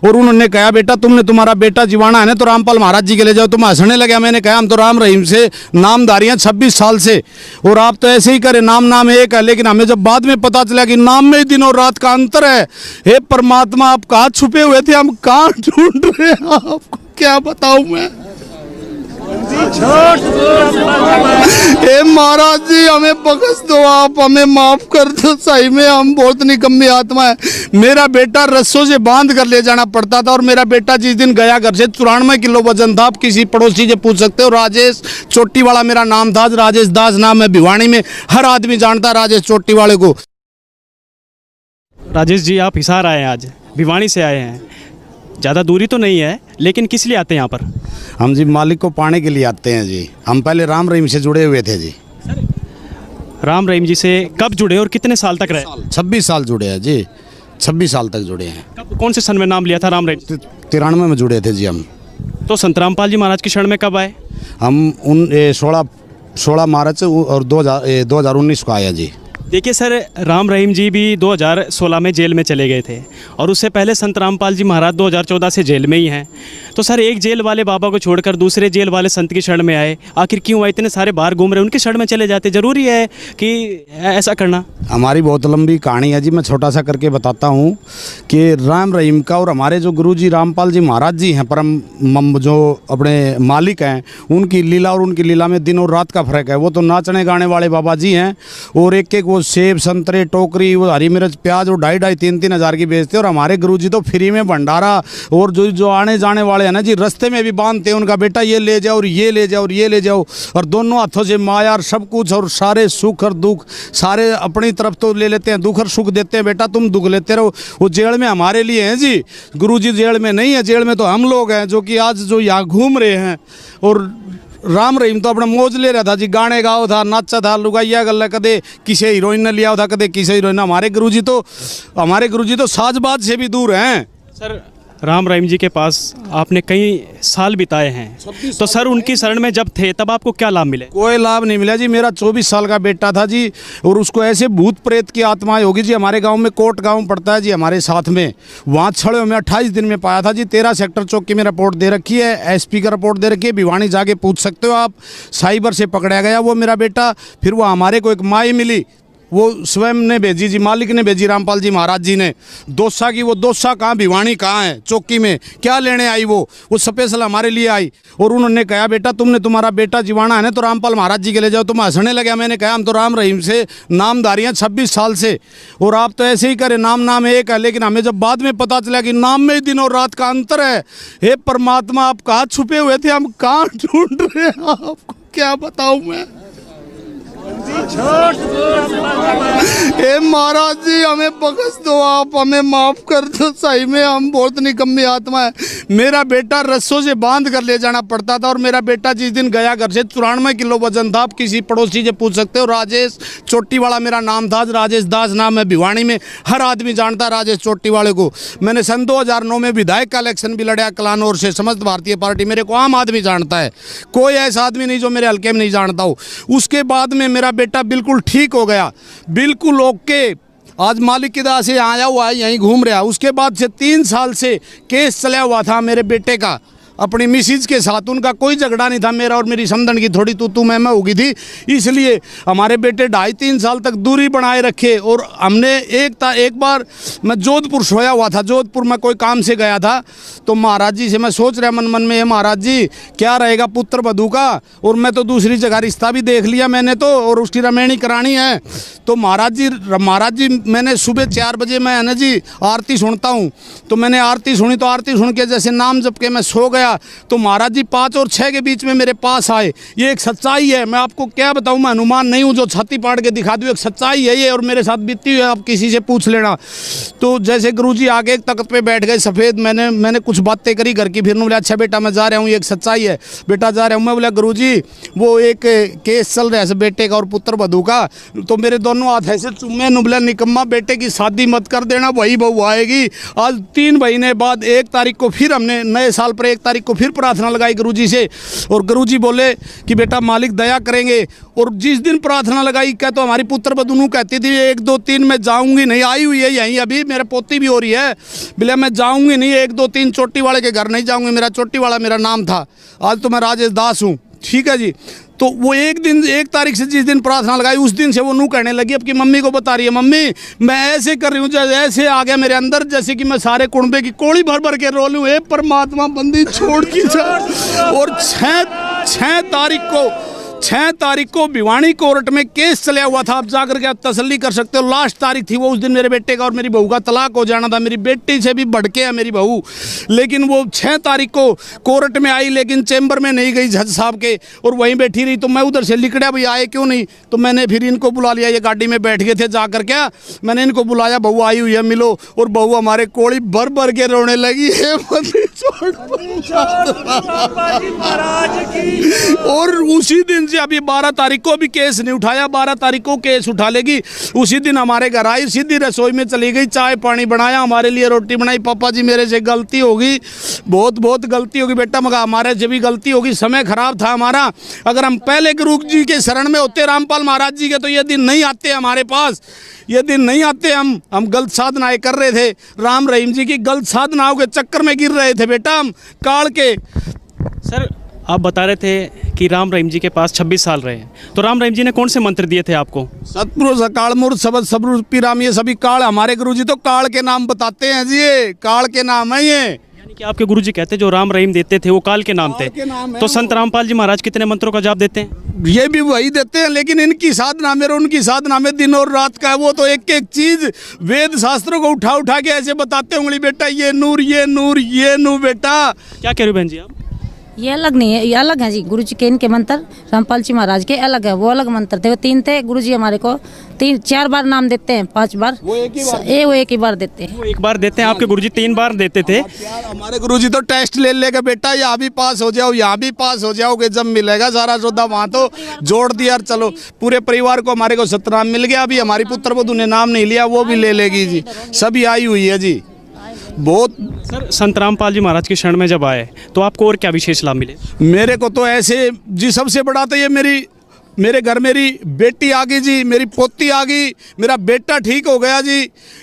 और उन्होंने कहा बेटा तुमने तुम्हारा बेटा जीवाना है ना तो रामपाल महाराज जी के ले जाओ। तुम हंसने लगे। मैंने कहा हम तो राम रहीम से नामधारी हैं 26 साल से, और आप तो ऐसे ही करें, नाम एक है। लेकिन हमें जब बाद में पता चला कि नाम में ही दिन और रात का अंतर है। हे परमात्मा, आप कहाँ छुपे हुए थे, हम कहाँ ढूंढ रहे हैं, आपको क्या बताऊं मैं। हे महाराज जी हमें बख्श दो, आप हमें माफ कर दो। सही में हम बहुत निकम्मी आत्मा है। मेरा बेटा रस्सों से बांध कर ले जाना पड़ता था, और मेरा बेटा जिस दिन गया घर से 94 किलो वजन था। आप किसी पड़ोसी से पूछ सकते हो। राजेश चोटी वाला मेरा नाम था, राजेश दास नाम है। भिवानी में हर आदमी जानता राजेश चोटी वाले को। राजेश जी, आप हिसार आए हैं, आज भिवानी से आए हैं। ज़्यादा दूरी तो नहीं है, लेकिन किस लिए आते हैं यहाँ पर? हम जी मालिक को पाने के लिए आते हैं जी। हम पहले राम रहीम से जुड़े हुए थे जी। राम रहीम जी से कब जुड़े और कितने साल तक रहे? 26 साल जुड़े हैं जी, 26 साल तक जुड़े हैं। कौन से सन में नाम लिया था राम रहीम? 93 में जुड़े थे जी हम। तो संत रामपाल जी महाराज के शरण में कब आए? हम 16 मार्च और 2019 को आया जी। देखिए सर, राम रहीम जी भी 2016 में जेल में चले गए थे, और उससे पहले संत रामपाल जी महाराज 2014 से जेल में ही हैं। तो सर, एक जेल वाले बाबा को छोड़कर दूसरे जेल वाले संत की शरण में आए, आखिर क्यों आए? इतने सारे बाहर घूम रहे, उनकी शरण में चले जाते। ज़रूरी है कि ऐसा करना? हमारी बहुत लंबी कहानी है जी, मैं छोटा सा करके बताता हूँ कि राम रहीम का और हमारे जो गुरुजी रामपाल जी महाराज जी हैं, परम जो अपने मालिक हैं, उनकी लीला और उनकी लीला में दिन और रात का फ़र्क है। वो तो नाचने गाने वाले बाबा जी हैं, और एक वो सेब संतरे टोकरी, वो हरी मिर्च प्याज, वो 2,500-3,000 हज़ार की बेचते हैं। और हमारे गुरुजी तो फ्री में भंडारा, और जो आने जाने वाले हैं ना जी, रास्ते में भी बांधते हैं उनका बेटा ये ले जाओ और ये ले जाओ और ये ले जाओ, और दोनों हाथों से माया और सब कुछ, और सारे सुख और दुख सारे अपनी तरफ तो ले लेते हैं। दुख और सुख देते हैं, बेटा तुम दुख लेते रहो। वो जेल में हमारे लिए हैं जी, गुरुजी जेल में नहीं है। जेल में तो हम लोग हैं जो कि आज जो यहाँ घूम रहे हैं। और राम रहीम तो अपना मौज ले रहा था जी, गाने गाओ था, नाचा था, लुगाइया गल्ला, कदे किसी हीरोइन ने लिया था, कदे किसी हीरोइन। हमारे गुरुजी तो साजबाज से भी दूर हैं। सर, राम रहीम जी के पास आपने कई साल बिताए हैं, तो सर उनकी शरण में जब थे तब आपको क्या लाभ मिले? कोई लाभ नहीं मिला जी। मेरा 24 साल का बेटा था जी, और उसको ऐसे भूत प्रेत की आत्माएं होगी जी। हमारे गांव में कोट गांव पड़ता है जी हमारे साथ में, वहाँ छड़े में 28 दिन में पाया था जी। 13 सेक्टर चौकी में रिपोर्ट दे रखी है, SP का रिपोर्ट दे रखी है। भिवानी जाके पूछ सकते हो आप। साइबर से पकड़ा गया वो मेरा बेटा। फिर वो हमारे को एक माई मिली, वो स्वयं ने भेजी जी, मालिक ने भेजी, रामपाल जी महाराज जी ने। दोसा की वो दोसा कहाँ, भिवानी कहाँ है, चौकी में क्या लेने आई वो स्पेशल हमारे लिए आई। और उन्होंने कहा बेटा तुमने तुम्हारा बेटा जीवाना है ना तो रामपाल महाराज जी के ले जाओ। तुम हंसने लगे। मैंने कहा हम तो राम रहीम से नामधारी हैं 26 साल से, और आप तो ऐसे ही करें, नाम एक है। लेकिन हमें जब बाद में पता चला कि नाम में ही दिन और रात का अंतर है। हे परमात्मा, आप कहाँ छुपे हुए थे, हम कहाँ ढूंढ रहे हैं, आपको क्या बताऊँ मैं। हे महाराज जी हमें बख्श दो, आप हमें माफ कर दो। सही में हम बहुत निकम्मी आत्मा है। मेरा बेटा रस्सों से बांध कर ले जाना पड़ता था, और मेरा बेटा जिस दिन गया घर से 94 किलो वजन था। आप किसी पड़ोसी से पूछ सकते हो। राजेश चोटी वाला मेरा नाम था, राजेश दास नाम है। भिवानी में हर आदमी जानता राजेश चोटी वाले को। मैंने सन 2009 में विधायक का इलेक्शन भी लड़ा कलानौर से, समस्त भारतीय पार्टी। मेरे को आम आदमी जानता है, कोई ऐसा आदमी नहीं जो मेरे हल्के में नहीं जानता हो। उसके बाद में मेरा बेटा बिल्कुल ठीक हो गया, बिल्कुल ओके। आज मालिक की दया से आया हुआ है, यहीं घूम रहा। उसके बाद से 3 साल से केस चला हुआ था मेरे बेटे का अपनी मिसिज के साथ। उनका कोई झगड़ा नहीं था, मेरा और मेरी समधन की थोड़ी तू मैं होगी थी। इसलिए हमारे बेटे 2.5-3 साल तक दूरी बनाए रखे। और हमने एक बार मैं जोधपुर सोया हुआ था, जोधपुर में कोई काम से गया था, तो महाराज जी से मैं सोच रहा मन में, महाराज जी क्या रहेगा पुत्र वधू का, और मैं तो दूसरी जगह रिश्ता भी देख लिया मैंने तो, और उसकी रमेणी करानी है। तो महाराज जी मैंने सुबह 4 बजे मैं है ना जी आरती सुनता हूँ, तो मैंने आरती सुनी, तो आरती सुन के जैसे नाम जप के मैं सो गया, तो महाराज जी 5 और 6 के बीच में मेरे पास आए। ये एक सच्चाई है, मैं आपको क्या बताऊं, मैं हनुमान नहीं हूं जो छाती पाड़ के दिखा दूं। एक सच्चाई है ये, और मेरे साथ बीती हुई है, आप किसी से पूछ लेना। तो जैसे गुरुजी आगे एक तख्त पे बैठ गए सफ़ेद, मैंने कुछ बातें करी घर की। फिर बोला अच्छा बेटा मैं जा रहा हूँ, ये एक सच्चाई है बेटा जा रहा हूँ। मैं बोला गुरुजी वो एक केस चल रहा है बेटे का और पुत्र वधू का, तो मेरे दोनों हाथ ऐसे चुम्मे। नुबला निकम्मा, बेटे की शादी मत कर देना, वही बहू आएगी। आज 3 महीने बाद 1 तारीख को फिर हमने नए साल पर 1 तारीख तारीख को फिर प्रार्थना लगाई गुरुजी से, और गुरुजी बोले कि बेटा मालिक दया करेंगे। और जिस दिन प्रार्थना लगाई क्या तो हमारी पुत्र बधू कहती थी 1 2 3 मैं जाऊंगी नहीं, आई हुई है यहीं, अभी मेरा पोती भी हो रही है, बोले मैं जाऊंगी नहीं 1 2 3 चोटी वाले के घर नहीं जाऊंगी, मेरा चोटी वाला मेरा नाम था, आज तो मैं राजेश दास हूँ। ठीक है जी। तो वो 1 तारीख से जिस दिन प्रार्थना लगाई उस दिन से वो नू कहने लगी, अब की मम्मी को बता रही है, मम्मी मैं ऐसे कर रही हूँ, जैसे ऐसे आ गया मेरे अंदर जैसे कि मैं सारे कुंबे की कोड़ी भर भर के रो लूँ, हे परमात्मा बंदी छोड़ की जा। और 6 तारीख को भिवानी कोर्ट में केस चला हुआ था, आप जाकर के आप तसल्ली कर सकते हो, लास्ट तारीख थी वो। उस दिन मेरे बेटे का और मेरी बहू का तलाक हो जाना था, मेरी बेटी से भी भड़के है मेरी बहू, लेकिन वो 6 तारीख को कोर्ट में आई, लेकिन चैम्बर में नहीं गई जज साहब के, और वहीं बैठी रही। तो मैं उधर से लिकड़ा, भाई आए क्यों नहीं, तो मैंने फिर इनको बुला लिया, ये गाड़ी में बैठ गए थे जाकर क्या, मैंने इनको बुलाया, बहू आई हुई है मिलो, और बहू हमारे कोड़ी भर भर के रोने लगी, हे बंदी छोड़। और उसी दिन से अभी 12 तारीख को भी केस नहीं उठाया, 12 तारीख को केस उठा लेगी। उसी दिन हमारे घर आई, सीधी रसोई में चली गई, चाय पानी बनाया, हमारे लिए रोटी बनाई, पापा जी मेरे से गलती होगी, बहुत गलती होगी बेटा, मगर हमारे से भी गलती होगी, समय खराब था हमारा, अगर हम पहले गुरु जी के शरण में होते रामपाल महाराज जी के तो ये दिन नहीं आते हमारे पास, ये दिन नहीं आते। हम गलत साधनाएं कर रहे थे, राम रहीम जी की गलत साधनाओं के चक्कर में गिर रहे थे बेटा हम काल के। सर आप बता रहे थे कि राम रहीम जी के पास 26 साल रहे हैं, तो राम रहीम जी ने कौन से मंत्र दिए थे आपको? सतपुरुष अकाल मूर्त सबद सबरूप पीराम, ये सभी काल, हमारे गुरुजी तो काल के नाम बताते हैं जी, ये काल के नाम है ये। यानी कि आपके गुरुजी कहते जो राम रहीम देते थे वो काल के नाम थे। तो संत रामपाल जी महाराज कितने मंत्रों का जाप देते हैं? ये भी वही देते हैं, लेकिन इनकी साधना में और उनकी साधना में दिन और रात का है, वो तो एक एक चीज वेद शास्त्रों को उठा उठा के ऐसे बताते होंगे, बेटा ये नूर ये नूर ये नूर बेटा। क्या कह रहे हो बहन जी आप? ये अलग नहीं है, ये अलग है जी, गुरु जी के इनके मंत्र रामपाल जी महाराज के अलग है, वो अलग मंत्र थे, वो 3 थे। गुरु जी हमारे को 4 बार नाम देते हैं, 5 बार वो एक ही बार देते हैं, वो एक बार देते हैं, आपके गुरुजी 3 बार देते थे। हमारे गुरुजी तो टेस्ट ले लेगा, बेटा यहाँ भी पास हो जाओ, यहाँ भी पास हो जाओगे, जब मिलेगा सारा सौदा वहाँ तो जोड़ दिया, चलो पूरे परिवार को हमारे को सतनाम मिल गया। अभी हमारी पुत्र वधू ने नाम नहीं लिया, वो भी ले लेगी जी, सभी आई हुई है जी। बहुत सर संत रामपाल जी महाराज के शरण में जब आए तो आपको और क्या विशेष लाभ मिले? मेरे को तो ऐसे जी, सबसे बड़ा तो ये मेरे घर मेरी बेटी आ गई जी, मेरी पोती आ गई, मेरा बेटा ठीक हो गया जी,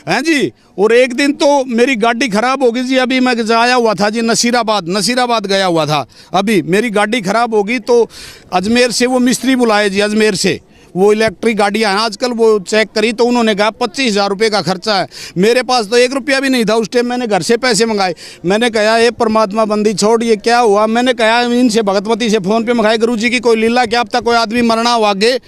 हैं जी। और एक दिन तो मेरी गाड़ी ख़राब हो गई जी, अभी मैं आया हुआ था जी नसीराबाद गया हुआ था, अभी मेरी गाड़ी ख़राब हो गई तो अजमेर से वो मिस्त्री बुलाए जी, अजमेर से वो इलेक्ट्रिक गाड़ियाँ हैं आजकल, वो चेक करी तो उन्होंने कहा 25,000 रुपये का खर्चा है। मेरे पास तो 1 रुपया भी नहीं था उस टाइम, मैंने घर से पैसे मंगाए, मैंने कहा ये परमात्मा बंदी छोड़, ये क्या हुआ, मैंने कहा इनसे भगतवती से फ़ोन पे मंगाए, गुरुजी की कोई लीला, क्या अब तक कोई आदमी मरना हो आगे,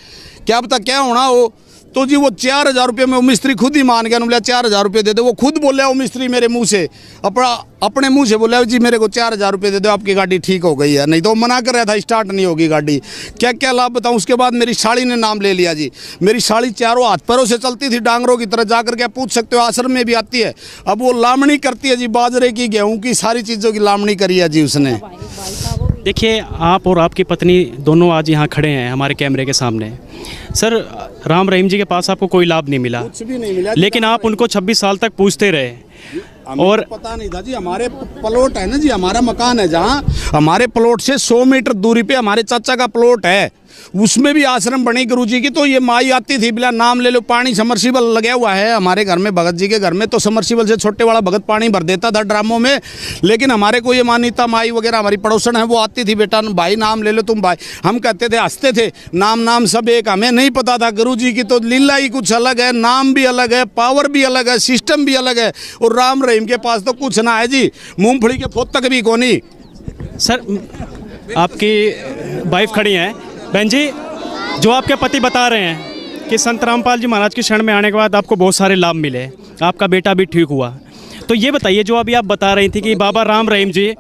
क्या अब तक क्या होना हो। तो जी वो 4,000 रुपये में वो मिस्त्री खुद ही मान गया, बोला 4,000 रुपये दे दो, वो खुद बोला वो मिस्त्री मेरे मुंह से, अपने मुंह से बोला जी मेरे को 4,000 रुपये दे दो, आपकी गाड़ी ठीक हो गई है, नहीं तो मना कर रहा था स्टार्ट नहीं होगी गाड़ी। क्या क्या लाभ बताऊँ। उसके बाद मेरी साड़ी ने नाम ले लिया जी, मेरी साड़ी चारों हाथ पैरों से चलती थी, डांगरों की तरह, जाकर के पूछ सकते हो, आश्रम में भी आती है, अब वो लामणी करती है जी, बाजरे की गेहूँ की सारी चीज़ों की लामणी करी है जी उसने। देखिए आप और आपकी पत्नी दोनों आज यहाँ खड़े हैं हमारे कैमरे के सामने। सर राम रहीम जी के पास आपको कोई लाभ नहीं मिला, कुछ भी नहीं मिला, लेकिन आप उनको 26 साल तक पूछते रहे और पता नहीं था जी। हमारे प्लॉट है ना जी, हमारा मकान है जहाँ, हमारे प्लॉट से 100 मीटर दूरी पे हमारे चाचा का प्लॉट है, उसमें भी आश्रम बनी गुरुजी की। तो ये माई आती थी, बिला नाम ले लो, पानी समरसीबल लगा हुआ है हमारे घर में, भगत जी के घर में, तो समरसीबल से छोटे वाला भगत पानी भर देता था ड्रामों में। लेकिन हमारे को ये मान्यता, माई वगैरह हमारी पड़ोसन है वो आती थी, बेटा भाई नाम ले लो तुम भाई, हम कहते थे, हंसते थे, नाम सब एक, हमें नहीं पता था गुरुजी की तो लीला ही कुछ अलग है, नाम भी अलग है, पावर भी अलग है, सिस्टम भी अलग है। और राम रहीम के पास तो कुछ ना है जी, मूंगफली के फोत तक भी कोनी। सर आपकी वाइफ खड़ी हैं, बहन जी जो आपके पति बता रहे हैं कि संत रामपाल जी महाराज के शरण में आने के बाद आपको बहुत सारे लाभ मिले, आपका बेटा भी ठीक हुआ, तो ये बताइए जो अभी आप बता रही थी कि बाबा राम रहीम जी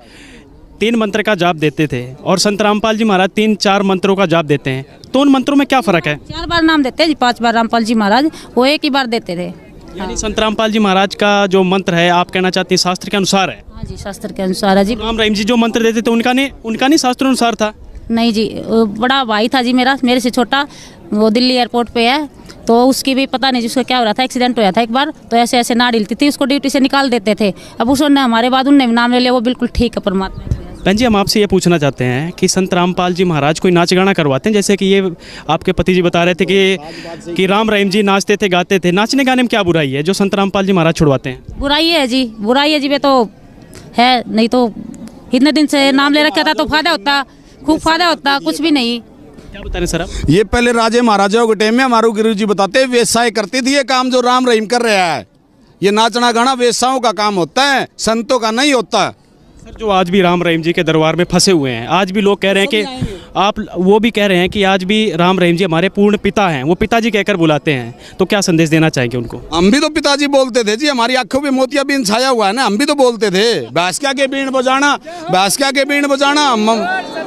3 मंत्र का जाप देते थे और संत रामपाल जी महाराज 3-4 मंत्रों का जाप देते हैं, तो उन मंत्रों में क्या फ़र्क है? 4 बार नाम देते हैं जी, 5 बार रामपाल जी महाराज, वो एक ही बार देते थे। यानी संत रामपाल जी महाराज का जो मंत्र है आप कहना चाहती हैं शास्त्र के अनुसार है? हाँ जी, शास्त्र के अनुसार है जी। राम रहीम जी जो मंत्र देते थे उनका नहीं शास्त्र अनुसार था? नहीं जी, बड़ा भाई था जी मेरे से छोटा, वो दिल्ली एयरपोर्ट पे है, तो उसकी भी पता नहीं जिसका क्या हो रहा था, एक्सीडेंट हो था एक बार, तो ऐसे नाड़ हिलती थी, उसको ड्यूटी से निकाल देते थे। अब उसने हमारे बाद उनने नाम ले लिया, वो बिल्कुल ठीक है परमात्मा। बहन जी, हम आपसे ये पूछना चाहते हैं कि संत रामपाल जी महाराज कोई नाच गाना करवाते हैं, जैसे कि ये आपके पति जी बता रहे थे कि राम रहीम जी नाचते थे, गाते थे। नाचने गाने में क्या बुराई है जो संत रामपाल जी महाराज छुड़वाते हैं? बुराई है जी, बुराई है जी। वे तो है नहीं तो इतने दिन से नाम ले रखा था तो फायदा होता, खूब फायदा होता, कुछ भी नहीं। क्या बता रहे सर आप? ये पहले राजे महाराजाओं के टाइम में हमारे गुरु जी बताते वेश्याएं करती थी ये काम जो राम रहीम कर रहा है। ये नाचना गाना वेश्याओं का काम होता है, संतों का नहीं होता। सर, जो आज भी राम रहीम जी के दरबार में फंसे हुए हैं, आज भी लोग कह रहे हैं कि आप वो भी कह रहे हैं कि आज भी राम रहीम जी हमारे पूर्ण पिता हैं, वो पिताजी कहकर बुलाते हैं, तो क्या संदेश देना चाहेंगे उनको? हम भी तो पिताजी बोलते थे जी, हमारी आंखों में मोतियाबिंद छाया हुआ है ना, हम भी तो बोलते थे भैंसका के बीण बजाना, भैंसका के बीण बजाना।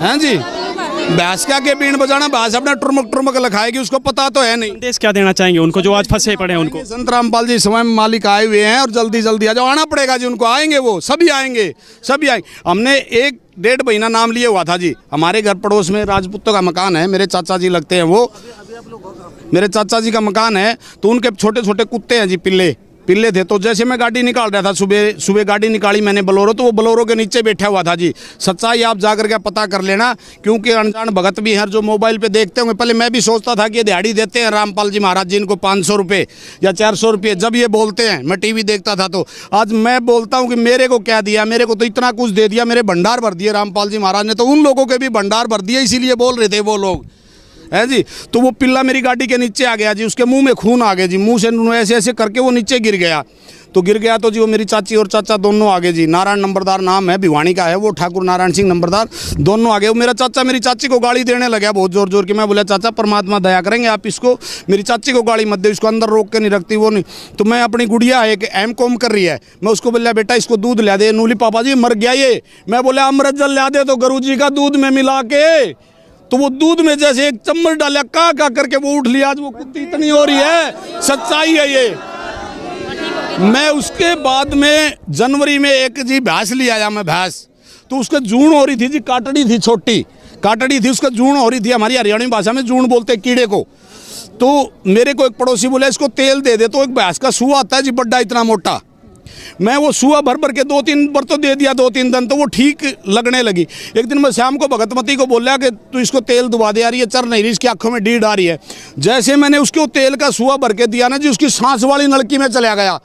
हैं जी, भैंसका के बीण बजाना, भैंस अपना टुरमुक टुरमुक लखाएगी, उसको पता तो है नहीं। संदेश क्या देना चाहेंगे उनको जो आज फंसे पड़े हैं उनको? संत रामपाल जी स्वयं मालिक आए हुए हैं और जल्दी जल्दी आ जाओ, आना पड़ेगा जी उनको। आएंगे वो सभी आएंगे, सभी आएंगे। हमने 1-1.5 महीना नाम लिए हुआ था जी। हमारे घर पड़ोस में राजपूतों का मकान है, मेरे चाचा जी लगते हैं वो, मेरे चाचा जी का मकान है। तो उनके छोटे छोटे कुत्ते हैं जी, पिल्ले थे। तो जैसे मैं गाड़ी निकाल रहा था, सुबह गाड़ी निकाली मैंने बोलेरो, तो वो बोलेरो के नीचे बैठा हुआ था जी। सच्चाई आप जाकर के पता कर लेना, क्योंकि अनजान भगत भी हैं जो मोबाइल पे देखते होंगे। पहले मैं भी सोचता था कि ये दिहाड़ी देते हैं रामपाल जी महाराज जी इनको 500 रुपये या 400 रुपये, जब ये बोलते हैं मैं टीवी देखता था। तो आज मैं बोलता हूँ कि मेरे को क्या दिया, मेरे को तो इतना कुछ दे दिया, मेरे भंडार भर दिए रामपाल जी महाराज ने, तो उन लोगों के भी भंडार भर दिए, इसीलिए बोल रहे थे वो लोग, है जी। तो वो पिल्ला मेरी गाड़ी के नीचे आ गया जी, उसके मुंह में खून आ गया जी, मुंह से ऐसे ऐसे करके वो नीचे गिर गया। तो जी वो मेरी चाची और चाचा दोनों आ गए जी। नारायण नंबरदार नाम है, भिवानी का है वो, ठाकुर नारायण सिंह नंबरदार, दोनों आ गए। वो मेरा चाचा मेरी चाची को गाली देने लगा बहुत जोर जोर की। मैं बोला चाचा परमात्मा दया करेंगे, आप इसको, मेरी चाची को गाली मत दे, इसको अंदर रोक के नहीं रखती वो नहीं। तो मैं अपनी गुड़िया है कि M.Com कर रही है, मैं उसको बोला बेटा इसको दूध ला दे। नूली पापा जी मर गया ये। मैं बोला अमृत जल ला दे, तो गुरु जी का दूध में मिला के, तो वो दूध में जैसे एक चम्मच डाला, का करके वो उठ लिया। आज वो कुत्ती इतनी हो रही है, सच्चाई है ये। मैं उसके बाद में जनवरी में एक जी भैंस ले आया मैं, भैंस। तो उसके जून हो रही थी जी, काटड़ी थी, छोटी काटड़ी थी, उसका जून हो रही थी। हमारी हरियाणी भाषा में जून बोलते हैं कीड़े को। तो मेरे को एक पड़ोसी बोला इसको तेल दे दे। तो एक भैंस का सूआ आता है जी, बड्डा इतना मोटा। मैं वो सूआ भर भर के 2-3 बार तो दे दिया, 2-3 दिन, तो वो ठीक लगने लगी। एक दिन मैं शाम को भगतमती को बोला कि तू इसको तेल दुबा दे, यार ये चर नहीं रही, इसकी आंखों में डीड आ रही है। जैसे मैंने उसको तेल का सूआ भर के दिया ना जी, उसकी सांस वाली नलकी में चला गया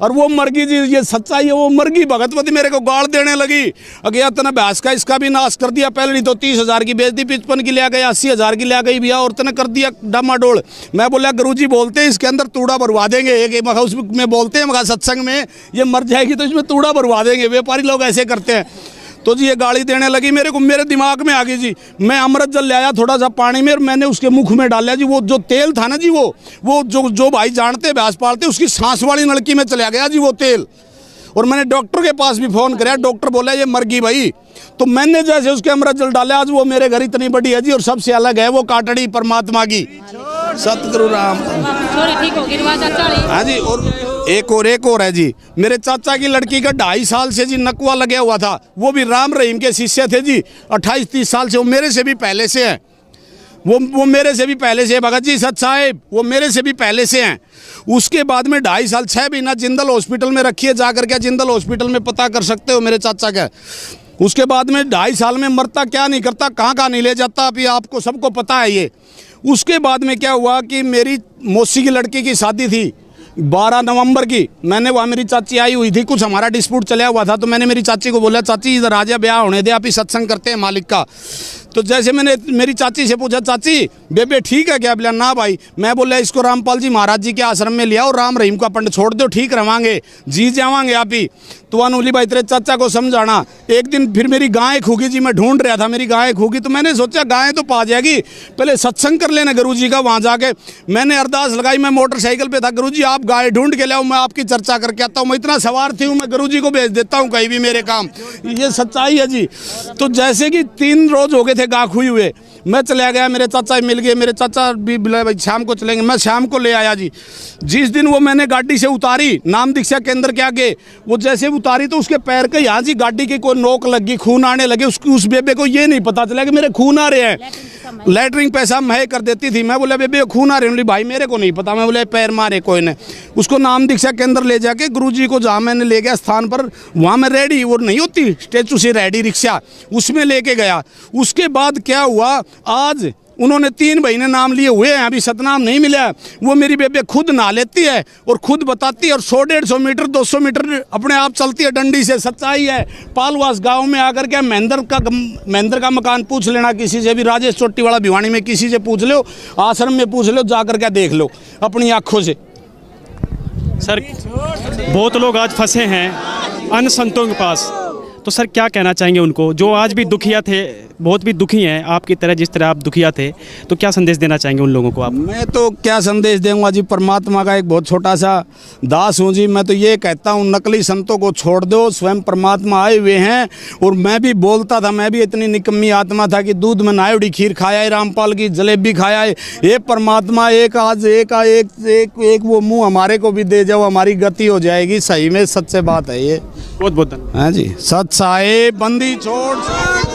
और वो मर गई जी। ये सच्चाई है, वो मर गई। भगतमती मेरे को गाड़ देने लगी, अगया तना भैंस का इसका भी नाश कर दिया। पहले नहीं तो 30,000 की बेच दी, 55 की ले गई, 80,000 की ले गई भैया, और तने कर दिया डामाडोल। मैं बोला गुरुजी बोलते हैं इसके अंदर तूड़ा भरवा देंगे, एक उसमें बोलते हैं मगर सत्संग में ये मर जाएगी तो इसमें तूड़ा भरवा देंगे। व्यापारी लोग ऐसे करते हैं। तो जी ये गाली देने लगी मेरे को, मेरे दिमाग में आ गई जी। मैं अमृत जल ले आया थोड़ा सा पानी में और मैंने उसके मुख में डाला जी। वो जो तेल था ना जी, वो जो भाई जानते भैंस पालते उसकी सांस वाली नलकी में चला गया जी वो तेल। और मैंने डॉक्टर के पास भी फ़ोन किया, डॉक्टर बोला ये मर गई भाई। तो मैंने जैसे उसके अमृत जल डाला, आज वो मेरे घर इतनी बड़ी है जी, और सबसे अलग है वो काटड़ी परमात्मा की, सतगुरु राम। हाँ जी। और एक और है जी, मेरे चाचा की लड़की का 2.5 साल से जी नकवा लगा हुआ था, वो भी राम रहीम के शिष्य थे जी। 28-30 साल से, वो मेरे से भी पहले से हैं, वो मेरे से भी पहले से, भगत जी सच साहेब वो मेरे से भी पहले से हैं। उसके बाद में 2.5 साल 6 महीना जिंदल हॉस्पिटल में रखिए, जाकर के जिंदल हॉस्पिटल में पता कर सकते हो मेरे चाचा का। उसके बाद में 2.5 साल में मरता क्या नहीं करता, कहाँ नहीं ले जाता, अभी आपको सबको पता है ये। उसके बाद में क्या हुआ कि मेरी मौसी की लड़की की शादी थी 12 नवंबर की। मैंने वहाँ, मेरी चाची आई हुई थी, कुछ हमारा डिस्प्यूट चला हुआ था। तो मैंने मेरी चाची को बोला चाची इधर आ जा, ब्याह होने दे, आप ही सत्संग करते हैं मालिक का। तो जैसे मैंने मेरी चाची से पूछा चाची बेबे ठीक है क्या, बोला ना भाई। मैं बोला इसको रामपाल जी महाराज जी के आश्रम में लिया और राम रहीम का पंड छोड़ दो, ठीक रवांगे, जी जावांगे आप ही। तो अनुली भाई तेरे चाचा को समझाना। एक दिन फिर मेरी गाय खूगी जी, मैं ढूंढ रहा था मेरी गाय खूगी। तो मैंने सोचा गाय तो पा जाएगी, पहले सत्संग कर लेना गुरु जी का। वहाँ जाके मैंने अरदास लगाई, मैं मोटरसाइकिल पे था, गुरु जी आप गाय ढूंढ के लाओ, मैं आपकी चर्चा करके आता हूँ। मैं इतना सवार थी हूँ, मैं गुरु जी को भेज देता हूँ कहीं भी मेरे काम, ये सच्चाई है जी। तो जैसे कि 3 रोज हो गए थे गाय खुई हुए, मैं चला गया, मेरे चाचा मिल गए, मेरे चाचा भी बोले भाई शाम को चलेंगे, मैं शाम को ले आया जी। जिस दिन वो मैंने गाड़ी से उतारी नाम दीक्षा केंद्र के आगे, वो जैसे उतारी तो उसके पैर के यहाँ जी गाड़ी की कोई नोक लगी, खून आने लगे। उस बेबे को ये नहीं पता चला कि मेरे खून आ रहे हैं। लैटरिन पैसा मैं कर देती थी। मैं बोला बेबे खून आ रहे हैं, भाई मेरे को नहीं पता। मैं बोले पैर मारे कोई ने। उसको नाम दीक्षा केंद्र ले जाके गुरुजी को जहाँ मैंने ले गया स्थान पर, वहाँ मैं रेडी, वो नहीं होती स्टेचू से रेडी रिक्शा, उसमें लेके गया। उसके बाद क्या हुआ, आज उन्होंने 3 महीने नाम लिए हुए हैं, अभी सतनाम नहीं मिला। वो मेरी बेबे खुद नहा लेती है और खुद बताती है, और 100-150 मीटर 200 मीटर अपने आप चलती है डंडी से। सच्चाई है। पालवास गांव में आकर के महेंद्र का मकान पूछ लेना किसी से भी, राजेश चोटी वाला भिवानी में किसी से पूछ लो, आश्रम में पूछ लो, जाकर के देख लो अपनी आँखों से। सर बहुत लोग आज फंसे हैं अन्य संतों के पास, तो सर क्या कहना चाहेंगे उनको जो आज भी दुखिया थे, बहुत भी दुखी हैं आपकी तरह, जिस तरह आप दुखिया थे, तो क्या संदेश देना चाहेंगे उन लोगों को आप? मैं तो क्या संदेश दूंगा जी, परमात्मा का एक बहुत छोटा सा दास हूँ जी। मैं तो ये कहता हूँ नकली संतों को छोड़ दो, स्वयं परमात्मा आए हुए हैं। और मैं भी बोलता था, मैं भी इतनी निकम्मी आत्मा था कि दूध में नायोडी खीर खाया है, रामपाल की जलेबी खाया है। ये परमात्मा एक आज एक वो मुँह हमारे को भी दे जाओ, हमारी गति हो जाएगी। सही में सच्चे बात है ये। बहुत बहुत धन्यवाद। हाँ जी, सच साहेब बंदी छोड़।